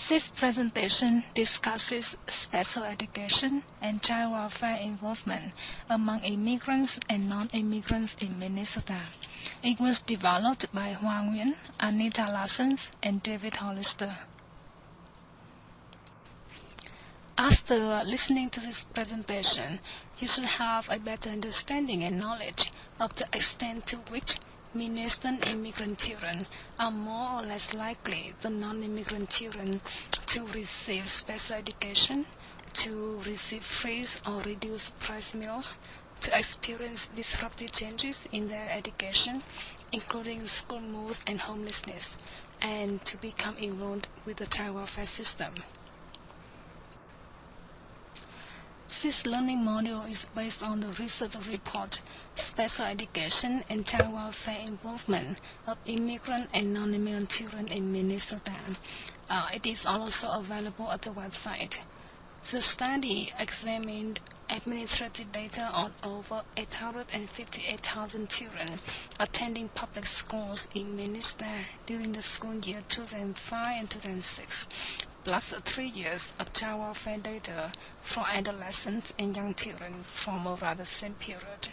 This presentation discusses special education and child welfare involvement among immigrants and non-immigrants in Minnesota. It was developed by Nguyen, Anita, Larson, and David Hollister. After listening to this presentation, you should have a better understanding and knowledge of the extent to which Minnesotan immigrant children are more or less likely than non-immigrant children to receive special education, to receive free or reduced price meals, to experience disruptive changes in their education, including school moves and homelessness, and to become involved with the child welfare system. This learning module is based on the research report, Special Education and Child Welfare Involvement of Immigrant and Non-immigrant Children in Minnesota. It is also available at the website. The study examined administrative data on over 858,000 children attending public schools in Minnesota during the school year 2005 and 2006, plus 3 years of child welfare data for adolescents and young children from around the same period.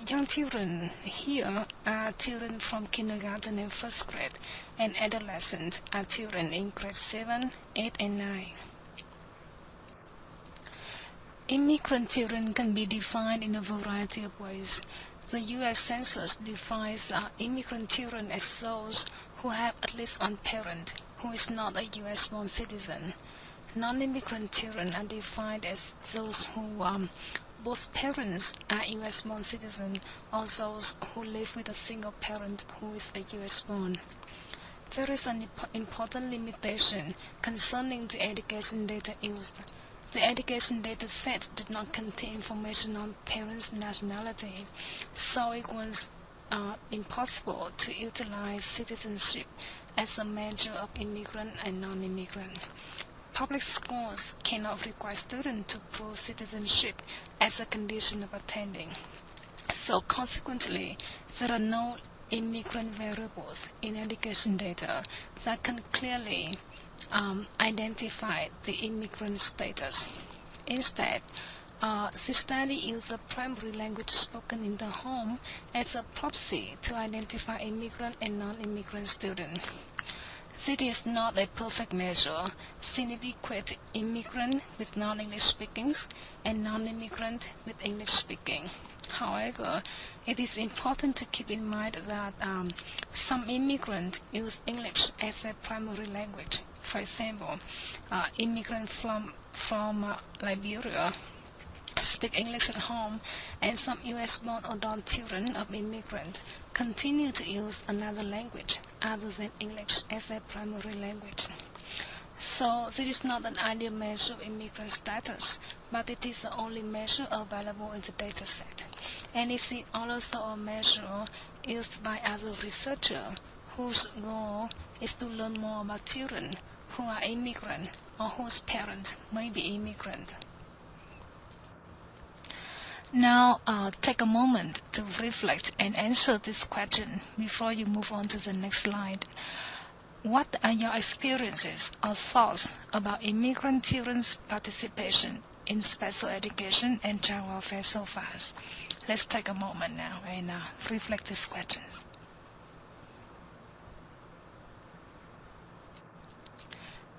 Young children here are children from kindergarten and first grade, and adolescents are children in grade 7, 8, and 9. Immigrant children can be defined in a variety of ways. The U.S. Census defines immigrant children as those who have at least one parent who is not a U.S.-born citizen. Non-immigrant children are defined as those who both parents are U.S.-born citizens or those who live with a single parent who is a U.S.-born. There is an important limitation concerning the education data used. The education data set did not contain information on parents' nationality, so it was impossible to utilize citizenship as a measure of immigrant and non-immigrant. Public schools cannot require students to prove citizenship as a condition of attending. So consequently, there are no immigrant variables in education data that can clearly identify the immigrant status. Instead, the study used the primary language spoken in the home as a proxy to identify immigrant and non-immigrant students. This is not a perfect measure, since it equates immigrant with non-English speaking and non-immigrant with English speaking. However, it is important to keep in mind that some immigrants use English as a primary language. For example, immigrants from Liberia speak English at home, and some U.S.-born adult children of immigrants continue to use another language other than English as a primary language. So this is not an ideal measure of immigrant status, but it is the only measure available in the dataset. And it is also a measure used by other researchers whose goal is to learn more about children who are immigrant or whose parents may be immigrant. Now take a moment to reflect and answer this question before you move on to the next slide. What are your experiences or thoughts about immigrant children's participation in special education and child welfare so far? Let's take a moment now and reflect these questions.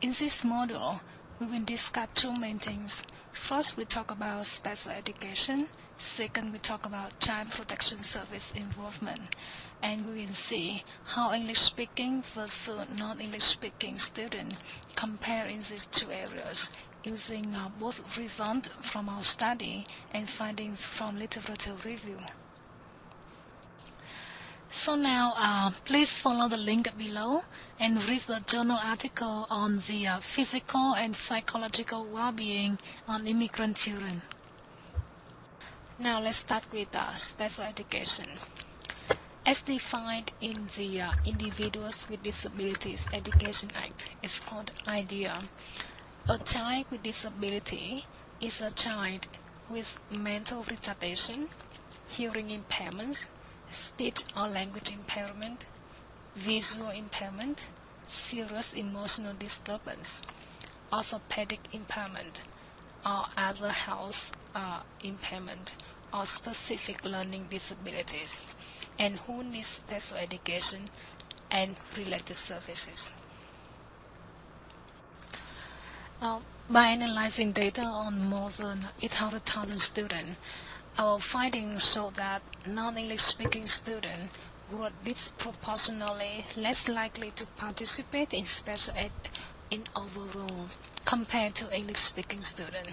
In this module, we will discuss two main things. First, we talk about special education. Second, we talk about child protection service involvement. And we will see how English-speaking versus non-English speaking students compare in these two areas using both results from our study and findings from literature review. So now, please follow the link below and read the journal article on the physical and psychological well-being on immigrant children. Now let's start with special education. As defined in the Individuals with Disabilities Education Act, it's called IDEA. A child with disability is a child with mental retardation, hearing impairments, speech or language impairment, visual impairment, serious emotional disturbance, orthopedic impairment, or other health impairment, or specific learning disabilities, and who needs special education and related services. By analyzing data on more than 800,000 students, our findings show that non-English speaking students were disproportionately less likely to participate in special ed in overall compared to English speaking students.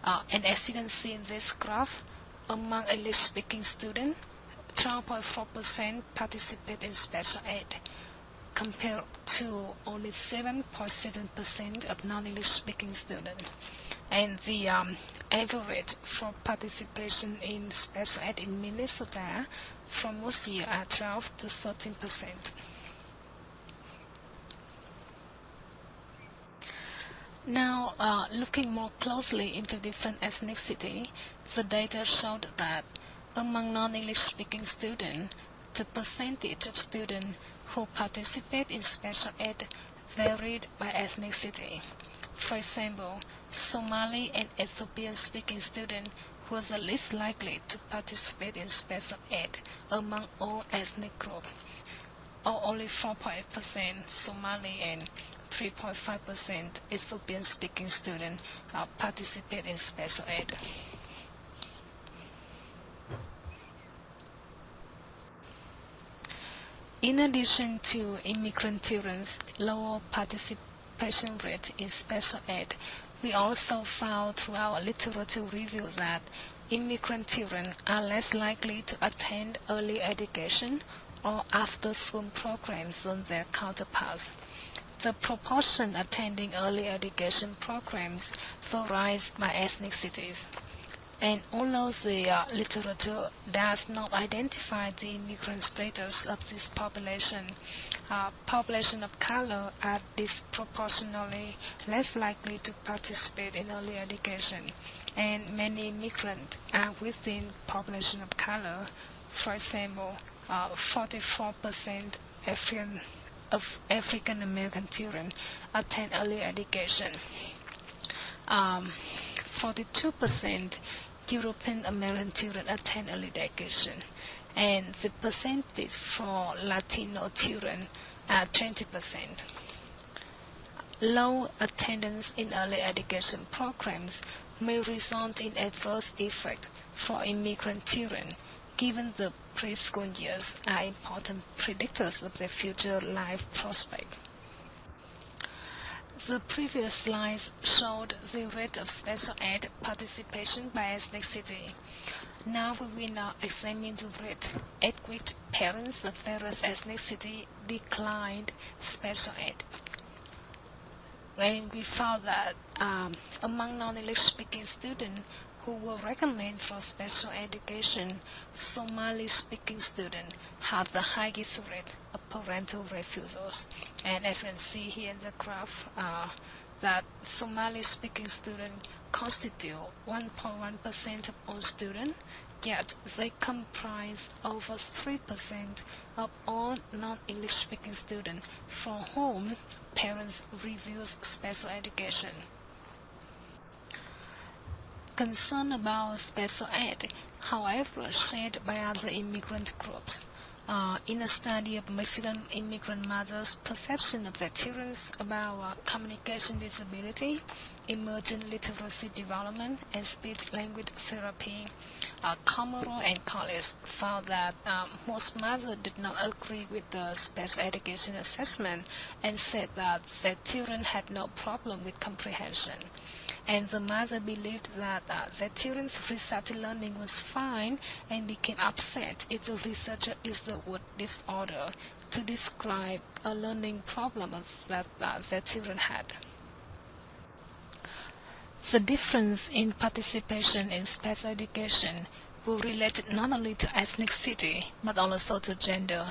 And as you can see in this graph, among English speaking students, 12.4% participate in special ed, compared to only 7.7% of non-English speaking students. And the average for participation in special ed in Minnesota from most year are 12 to 13%. Now, looking more closely into different ethnicity, the data showed that among non-English speaking students, the percentage of students who participate in special ed varied by ethnicity. For example, Somali and Ethiopian speaking students were the least likely to participate in special ed among all ethnic groups, or only 4.8% Somali and 3.5% Ethiopian speaking students participate in special ed. In addition to immigrant children's lower participation rate in special ed, we also found through our literature review that immigrant children are less likely to attend early education or after-school programs than their counterparts. The proportion attending early education programs varies by ethnicities. And although the literature does not identify the immigrant status of this population, population of color are disproportionately less likely to participate in early education, and many immigrants are within population of color. For example, 44% African American children attend early education. 42% European American children attend early education, and the percentage for Latino children are 20%. Low attendance in early education programs may result in adverse effects for immigrant children, given the preschool years are important predictors of their future life prospects. The previous slides showed the rate of special ed participation by ethnicity. Now we will examine the rate at which parents of various ethnicity declined special ed. And we found that among non-English speaking students who were recommended for special education, Somali speaking students have the highest rate of parental refusals. And as you can see here in the graph, that Somali speaking students constitute 1.1% of all students, yet they comprise over 3% of all non-English speaking students for whom parents refuse special education. Concern about special ed, however, shared by other immigrant groups. In a study of Mexican immigrant mothers' perception of their children about communication disability, emergent literacy development, and speech-language therapy, Comoro and colleagues found that most mothers did not agree with the special education assessment and said that their children had no problem with comprehension. And the mother believed that their children's receptive learning was fine and became upset if the researcher used the word disorder to describe a learning problem that their children had. The difference in participation in special education were related not only to ethnicity but also to gender.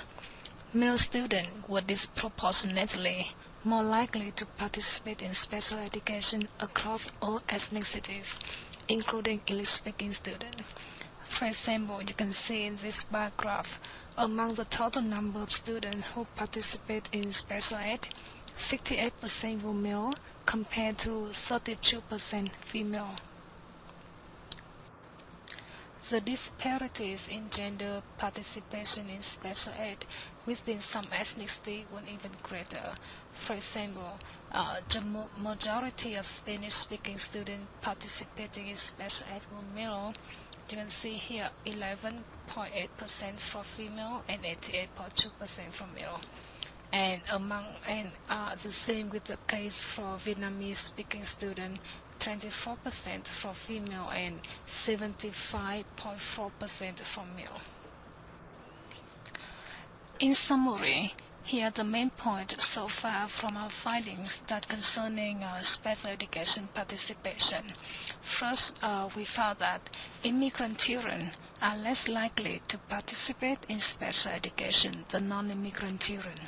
Male students were disproportionately more likely to participate in special education across all ethnicities, including English-speaking students. For example, you can see in this bar graph, among the total number of students who participate in special ed, 68% were male compared to 32% female. The disparities in gender participation in special ed within some ethnicity were even greater. For example, the majority of Spanish-speaking students participating in special ed were male. You can see here 11.8% for female and 88.2% for male. And the same with the case for Vietnamese-speaking students, 24% for female and 75.4% for male. In summary, here are the main points so far from our findings that concerning special education participation. First, we found that immigrant children are less likely to participate in special education than non-immigrant children.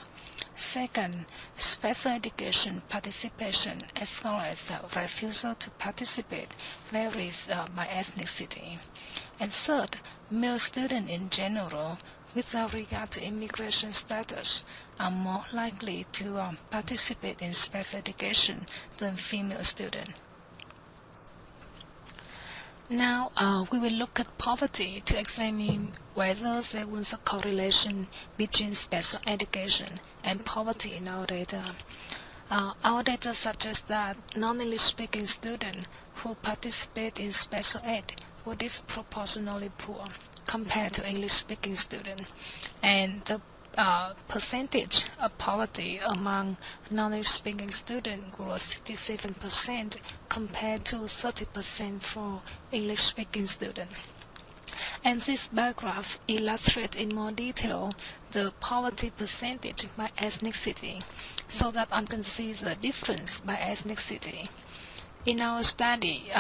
Second, special education participation as well as refusal to participate varies by ethnicity. And third, male students in general, without regard to immigration status, are more likely to participate in special education than female students. Now we will look at poverty to examine whether there was a correlation between special education and poverty in our data. Our data suggests that non-English speaking students who participate in special ed were disproportionately poor compared to English speaking students, and the percentage of poverty among non-English speaking students was 67% compared to 30% for English speaking students. And this bar graph illustrates in more detail the poverty percentage by ethnicity, so that one can see the difference by ethnicity. In our study,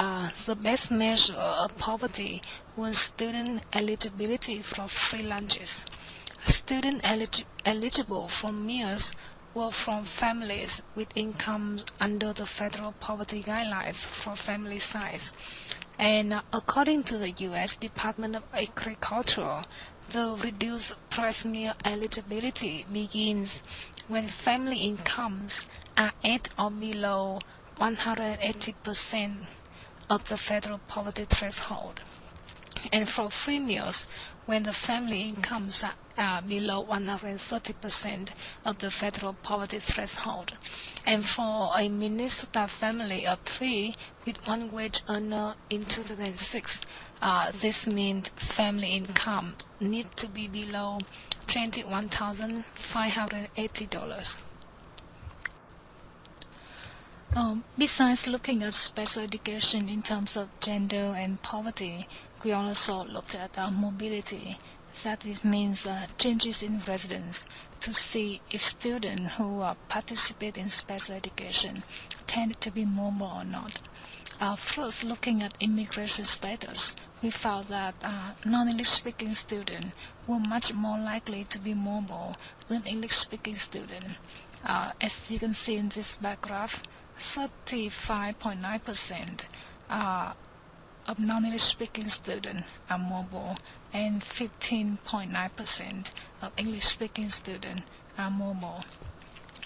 the best measure of poverty was student eligibility for free lunches. Students eligible for meals were from families with incomes under the federal poverty guidelines for family size. And according to the U.S. Department of Agriculture, the reduced price meal eligibility begins when family incomes are at or below 180% of the federal poverty threshold. And for free meals, when the family incomes are below 130% of the federal poverty threshold. And for a Minnesota family of 3 with one wage earner in 2006, this means family income need to be below $21,580. Besides looking at special education in terms of gender and poverty, we also looked at mobility. That means changes in residence, to see if students who participate in special education tend to be mobile or not. First, looking at immigration status, we found that non-English speaking students were much more likely to be mobile than English speaking students. As you can see in this bar graph, 35.9% of non-English speaking students are mobile, and 15.9% of English speaking students are mobile.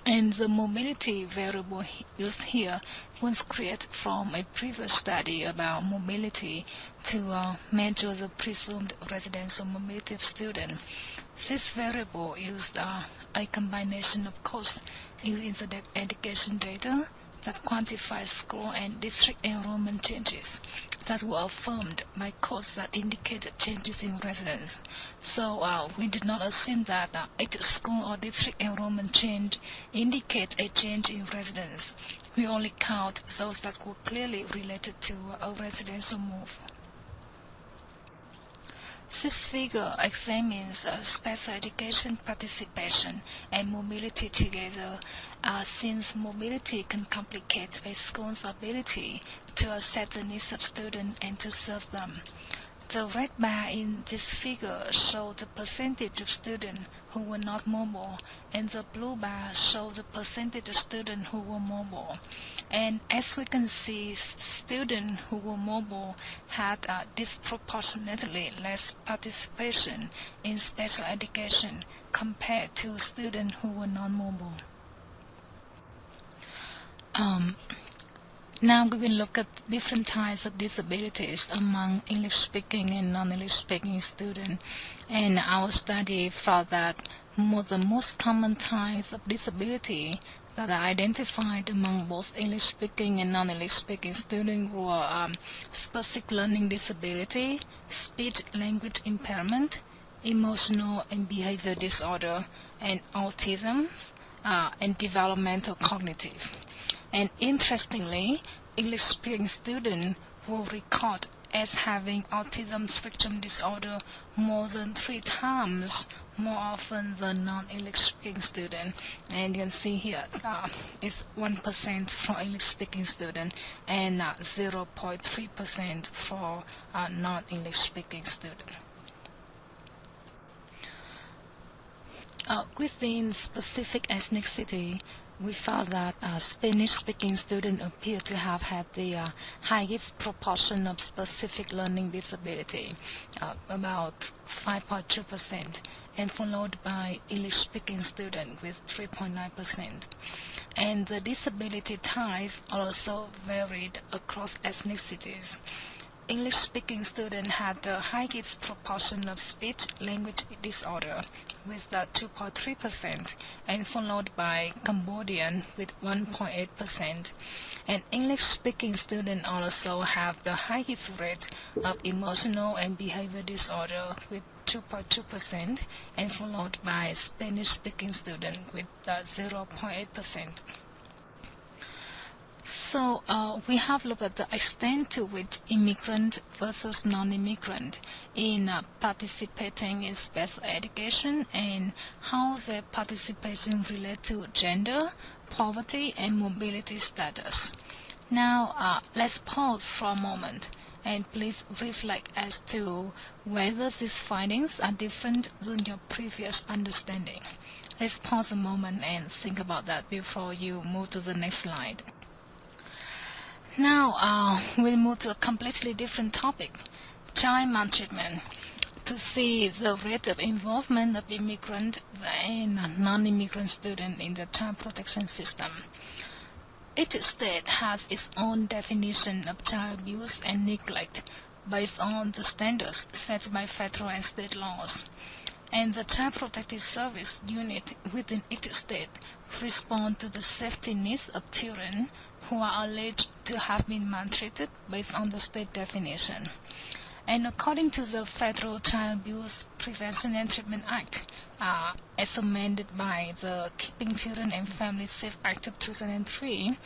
And the mobility variable used here was created from a previous study about mobility to measure the presumed residential mobility of students. This variable used a combination of costs in the education data that quantifies school and district enrollment changes that were affirmed by costs that indicated changes in residence. So we did not assume that each school or district enrollment change indicates a change in residence. We only count those that were clearly related to a residential move. This figure examines special education participation and mobility together, since mobility can complicate a school's ability to assess the needs of students and to serve them. The red bar in this figure shows the percentage of students who were not mobile, and the blue bar shows the percentage of students who were mobile. And as we can see, students who were mobile had disproportionately less participation in special education compared to students who were non-mobile. Now we will look at different types of disabilities among English-speaking and non-English-speaking students. And our study found that the most common types of disability that are identified among both English-speaking and non-English-speaking students were specific learning disability, speech-language impairment, emotional and behavior disorder, and autism, and developmental cognitive. And interestingly, English-speaking students were recorded as having autism spectrum disorder more than 3 times more often than non-English-speaking students. And you can see here it's 1% for English-speaking students and 0.3% for non-English-speaking students. Within specific ethnicity, we found that Spanish-speaking students appear to have had the highest proportion of specific learning disability, about 5.2%, and followed by English-speaking students with 3.9%. And the disability types also varied across ethnicities. English-speaking students had the highest proportion of speech-language disorder with 2.3%, and followed by Cambodian with 1.8%. And English-speaking students also have the highest rate of emotional and behavior disorder with 2.2%, and followed by Spanish-speaking students with 0.8%. So we have looked at the extent to which immigrant versus non-immigrant in participating in special education and how their participation relates to gender, poverty, and mobility status. Now let's pause for a moment and please reflect as to whether these findings are different than your previous understanding. Let's pause a moment and think about that before you move to the next slide. Now we'll move to a completely different topic, child maltreatment, to see the rate of involvement of immigrant and non-immigrant students in the child protection system. Each state has its own definition of child abuse and neglect based on the standards set by federal and state laws. And the Child Protective Service unit within each state respond to the safety needs of children who are alleged to have been maltreated based on the state definition. And according to the Federal Child Abuse Prevention and Treatment Act, as amended by the Keeping Children and Families Safe Act of 2003,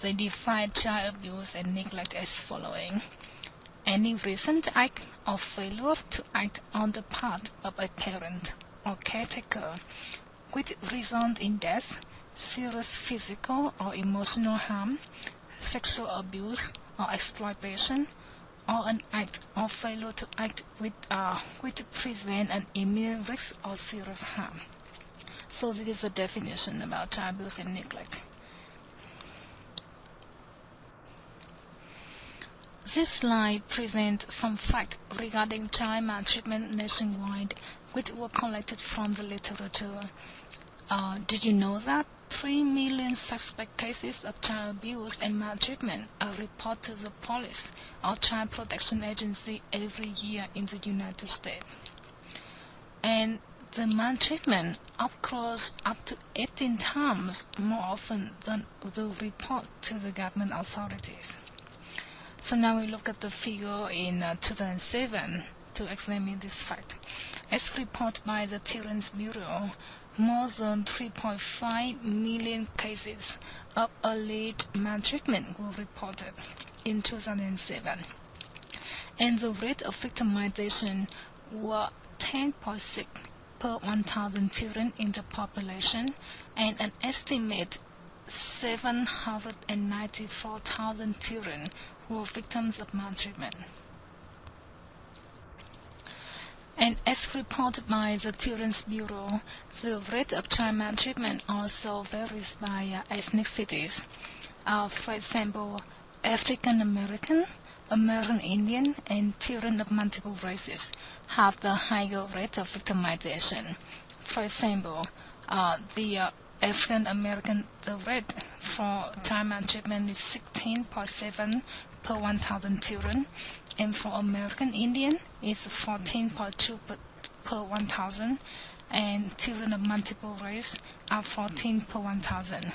they define child abuse and neglect as following: any recent act or failure to act on the part of a parent or caretaker which results in death, serious physical or emotional harm, sexual abuse or exploitation, or an act or failure to act which present an immediate risk or serious harm. So this is the definition about child abuse and neglect. This slide presents some facts regarding child maltreatment nationwide, which were collected from the literature. Did you know that 3 million suspect cases of child abuse and maltreatment are reported to the police or child protection agency every year in the United States? And the maltreatment occurs up to 18 times more often than the report to the government authorities. So now we look at the figure in 2007 to examine this fact. As reported by the Children's Bureau, more than 3.5 million cases of alleged maltreatment were reported in 2007. And the rate of victimization was 10.6 per 1,000 children in the population, and an estimate 794,000 children were victims of maltreatment. And as reported by the Children's Bureau, the rate of child maltreatment also varies by ethnicities. For example, African American, American Indian, and children of multiple races have the higher rate of victimization. For example, the African American, the rate for child maltreatment is 16.7 per 1,000 children, and for American Indian is 14.2 per 1,000, and children of multiple race are 14 per 1,000.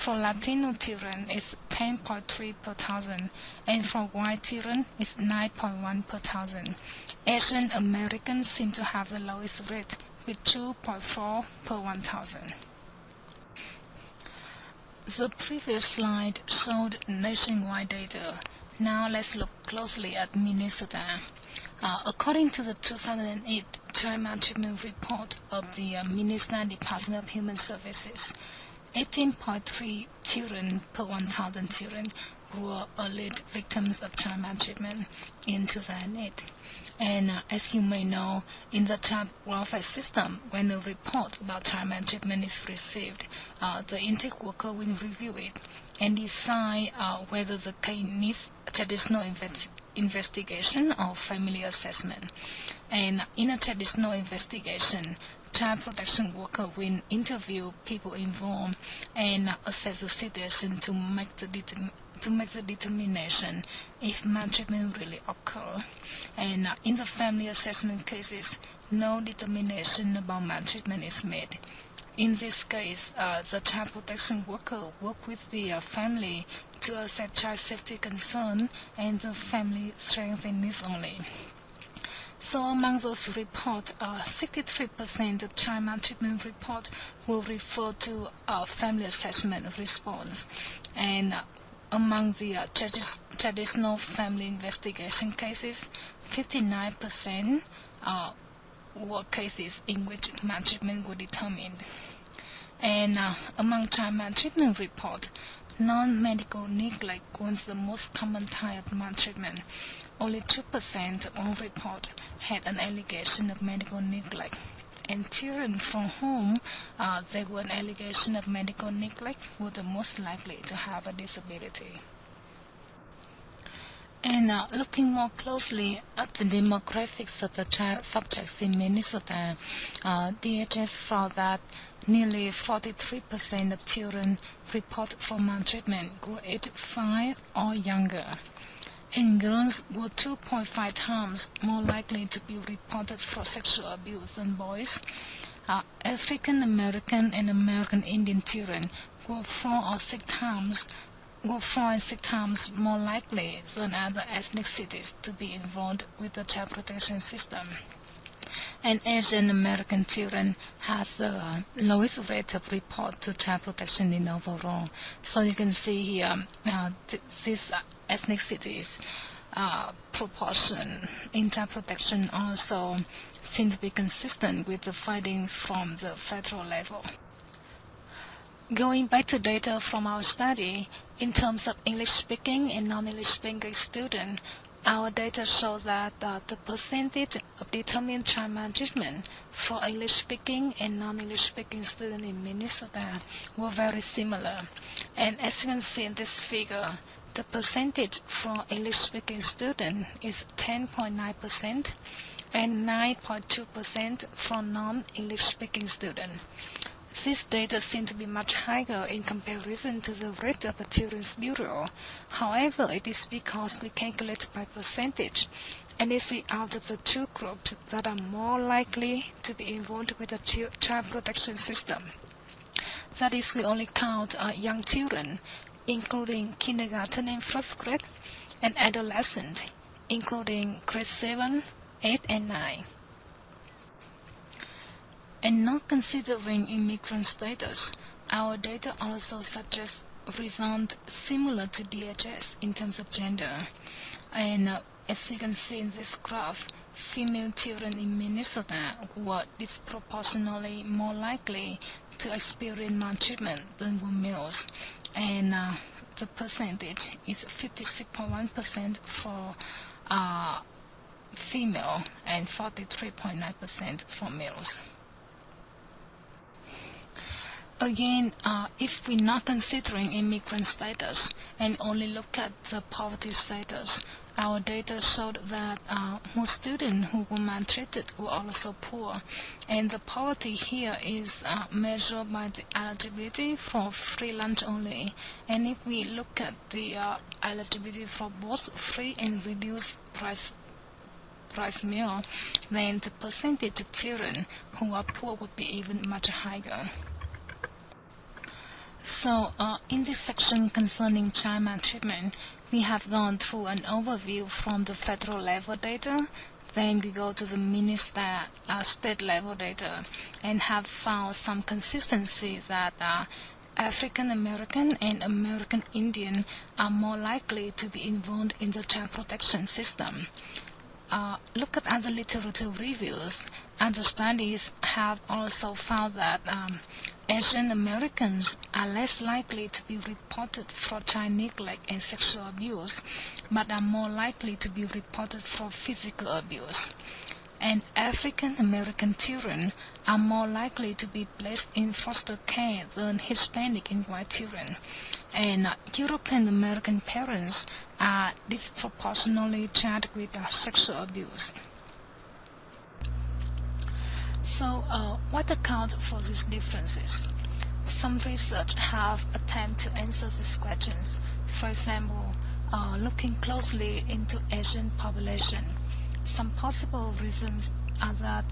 For Latino children, it's 10.3 per thousand, and for white children, it's 9.1 per thousand. Asian Americans seem to have the lowest rate, with 2.4 per 1,000. The previous slide showed nationwide data. Now let's look closely at Minnesota. According to the 2008 Child Maltreatment Report of the Minnesota Department of Human Services, 18.3 children per 1,000 children were alleged victims of child maltreatment in 2008. And as you may know, in the child welfare system, when a report about child maltreatment is received, the intake worker will review it and decide whether the case needs traditional investigation or family assessment. And in a traditional investigation, child protection worker will interview people involved and assess the situation to make the determination if maltreatment really occurred. And in the family assessment cases, no determination about maltreatment is made. In this case, the child protection worker works with the family to assess child safety concern and the family strength and needs only. So among those reports, 63% of child maltreatment reports will refer to family assessment response. And among the traditional family investigation cases, 59% were cases in which maltreatment were determined. And among child maltreatment reports, non-medical neglect was the most common type of maltreatment. Only 2% of all reports had an allegation of medical neglect. And children from whom there were an allegation of medical neglect were the most likely to have a disability. And looking more closely at the demographics of the child subjects in Minnesota, DHS found that nearly 43% of children reported for maltreatment were aged 5 or younger. And girls were 2.5 times more likely to be reported for sexual abuse than boys. African American and American Indian children were 4 and 6 times more likely than other ethnicities to be involved with the child protection system. And Asian American children has the lowest rate of report to child protection in overall. So you can see here these ethnicities proportion in child protection also seem to be consistent with the findings from the federal level. Going back to data from our study, in terms of English-speaking and non-English speaking students, our data show that the percentage of determined child maltreatment for English-speaking and non-English-speaking students in Minnesota were very similar. And as you can see in this figure, the percentage for English-speaking students is 10.9% and 9.2% for non-English-speaking students. This data seems to be much higher in comparison to the rate of the Children's Bureau. However, it is because we calculate by percentage, and it's out of the two groups that are more likely to be involved with the child protection system. That is, we only count young children, including kindergarten and first grade, and adolescents, including grade 7, 8, and 9. And not considering immigrant status, our data also suggests results similar to DHS in terms of gender. And as you can see in this graph, female children in Minnesota were disproportionately more likely to experience maltreatment than were males. And the percentage is 56.1% for female and 43.9% for males. Again, if we're not considering immigrant status and only look at the poverty status, our data showed that most students who were maltreated were also poor, and the poverty here is measured by the eligibility for free lunch only. And if we look at the eligibility for both free and reduced price meal, then the percentage of children who are poor would be even much higher. So in this section concerning child maltreatment, we have gone through an overview from the federal level data. Then we go to the Minnesota state level data and have found some consistency that African American and American Indian are more likely to be involved in the child protection system. Look at other literature reviews. Other studies have also found that Asian Americans are less likely to be reported for child neglect and sexual abuse, but are more likely to be reported for physical abuse. And African American children are more likely to be placed in foster care than Hispanic and white children. And European American parents are disproportionately charged with sexual abuse. So what accounts for these differences? Some research have attempted to answer these questions. For example, looking closely into Asian population. Some possible reasons are that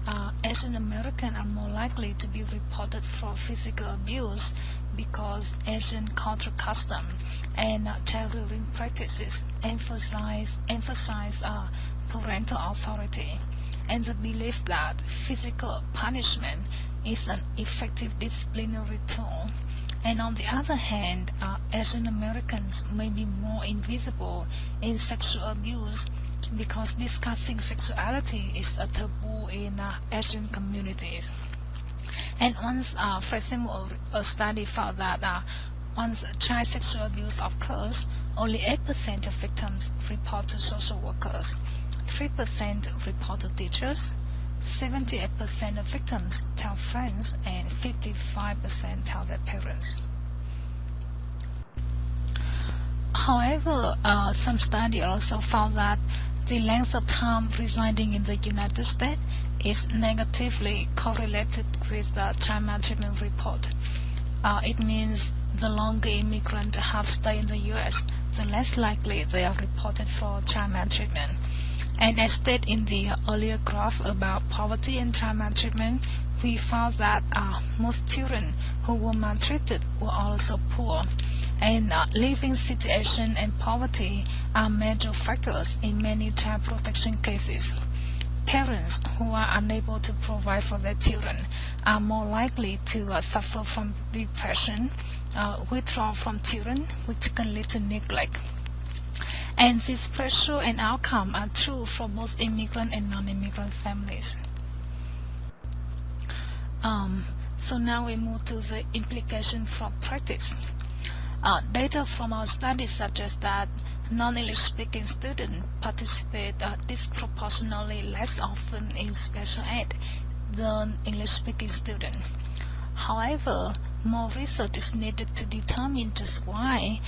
Asian Americans are more likely to be reported for physical abuse because Asian cultural custom and child rearing practices emphasize parental authority, and the belief that physical punishment is an effective disciplinary tool. And on the other hand, Asian Americans may be more invisible in sexual abuse because discussing sexuality is a taboo in Asian communities. And once, for example, a study found that once child sexual abuse occurs, only 8% of victims report to social workers, 3% report to teachers, 78% of victims tell friends, and 55% tell their parents. However, some studies also found that the length of time residing in the United States is negatively correlated with the child maltreatment report. It means the longer immigrants have stayed in the U.S., the less likely they are reported for child maltreatment. And as stated in the earlier graph about poverty and child maltreatment, we found that most children who were maltreated were also poor. And living situation and poverty are major factors in many child protection cases. Parents who are unable to provide for their children are more likely to suffer from depression, withdrawal from children, which can lead to neglect. And this pressure and outcome are true for both immigrant and non-immigrant families. So now we move to the implication from practice. Data from our studies suggest that non-English speaking students participate disproportionately less often in special ed than English speaking students. However, more research is needed to determine just why.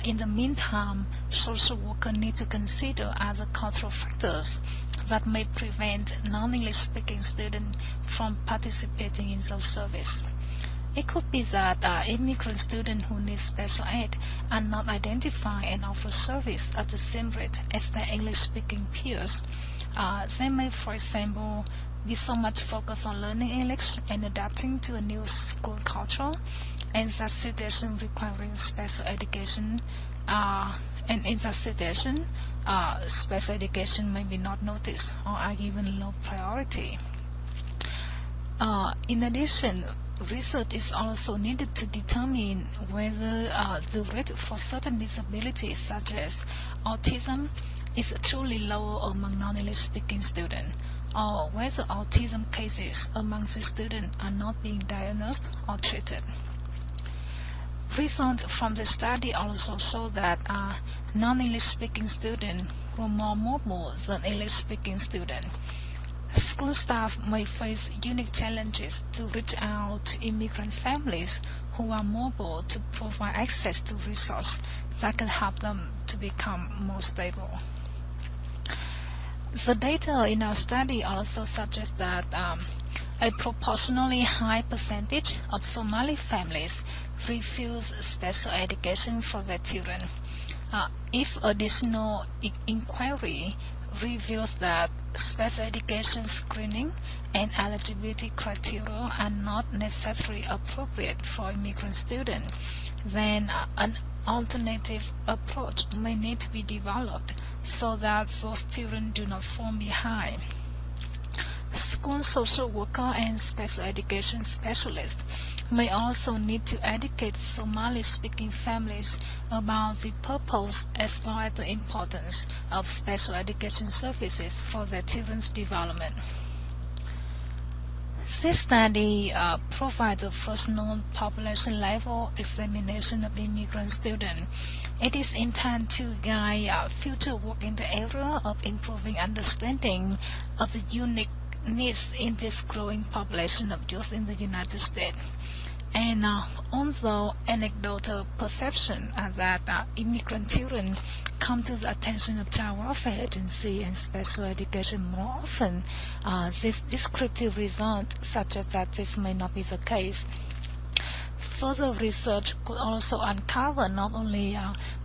In the meantime, social workers need to consider other cultural factors that may prevent non-English speaking students from participating in those services. It could be that immigrant students who need special aid are not identified and offer service at the same rate as their English-speaking peers. They may, for example, be so much focused on learning English and adapting to a new school culture, and that situation requiring special education. And in that situation, special education may be not noticed or are given low priority. In addition, research is also needed to determine whether the rate for certain disabilities such as autism is truly lower among non-English speaking students, or whether autism cases among the students are not being diagnosed or treated. Results from the study also show that non-English speaking students grow more mobile than English-speaking students. School staff may face unique challenges to reach out to immigrant families who are mobile to provide access to resources that can help them to become more stable. The data in our study also suggests that a proportionally high percentage of Somali families refuse special education for their children. If additional inquiry reveals that special education screening and eligibility criteria are not necessarily appropriate for immigrant students, then an alternative approach may need to be developed so that those students do not fall behind. School social worker and special education specialists may also need to educate Somali-speaking families about the purpose as well as the importance of special education services for their children's development. This study provides the first known population-level examination of immigrant students. It is intended to guide future work in the area of improving understanding of the unique needs in this growing population of youth in the United States. And although anecdotal perception that immigrant children come to the attention of child welfare agency and special education more often, this descriptive result suggests that this may not be the case. Further research could also uncover not only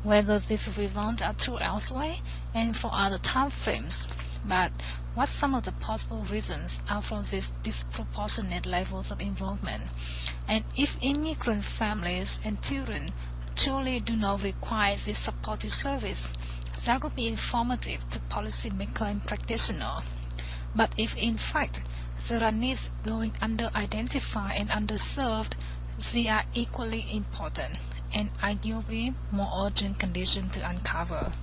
whether these results are true elsewhere and for other time frames, but what some of the possible reasons are for these disproportionate levels of involvement, and if immigrant families and children truly do not require this supportive service, that would be informative to policymakers and practitioners. But if in fact there are needs going under-identified and underserved, they are equally important and arguably more urgent conditions to uncover.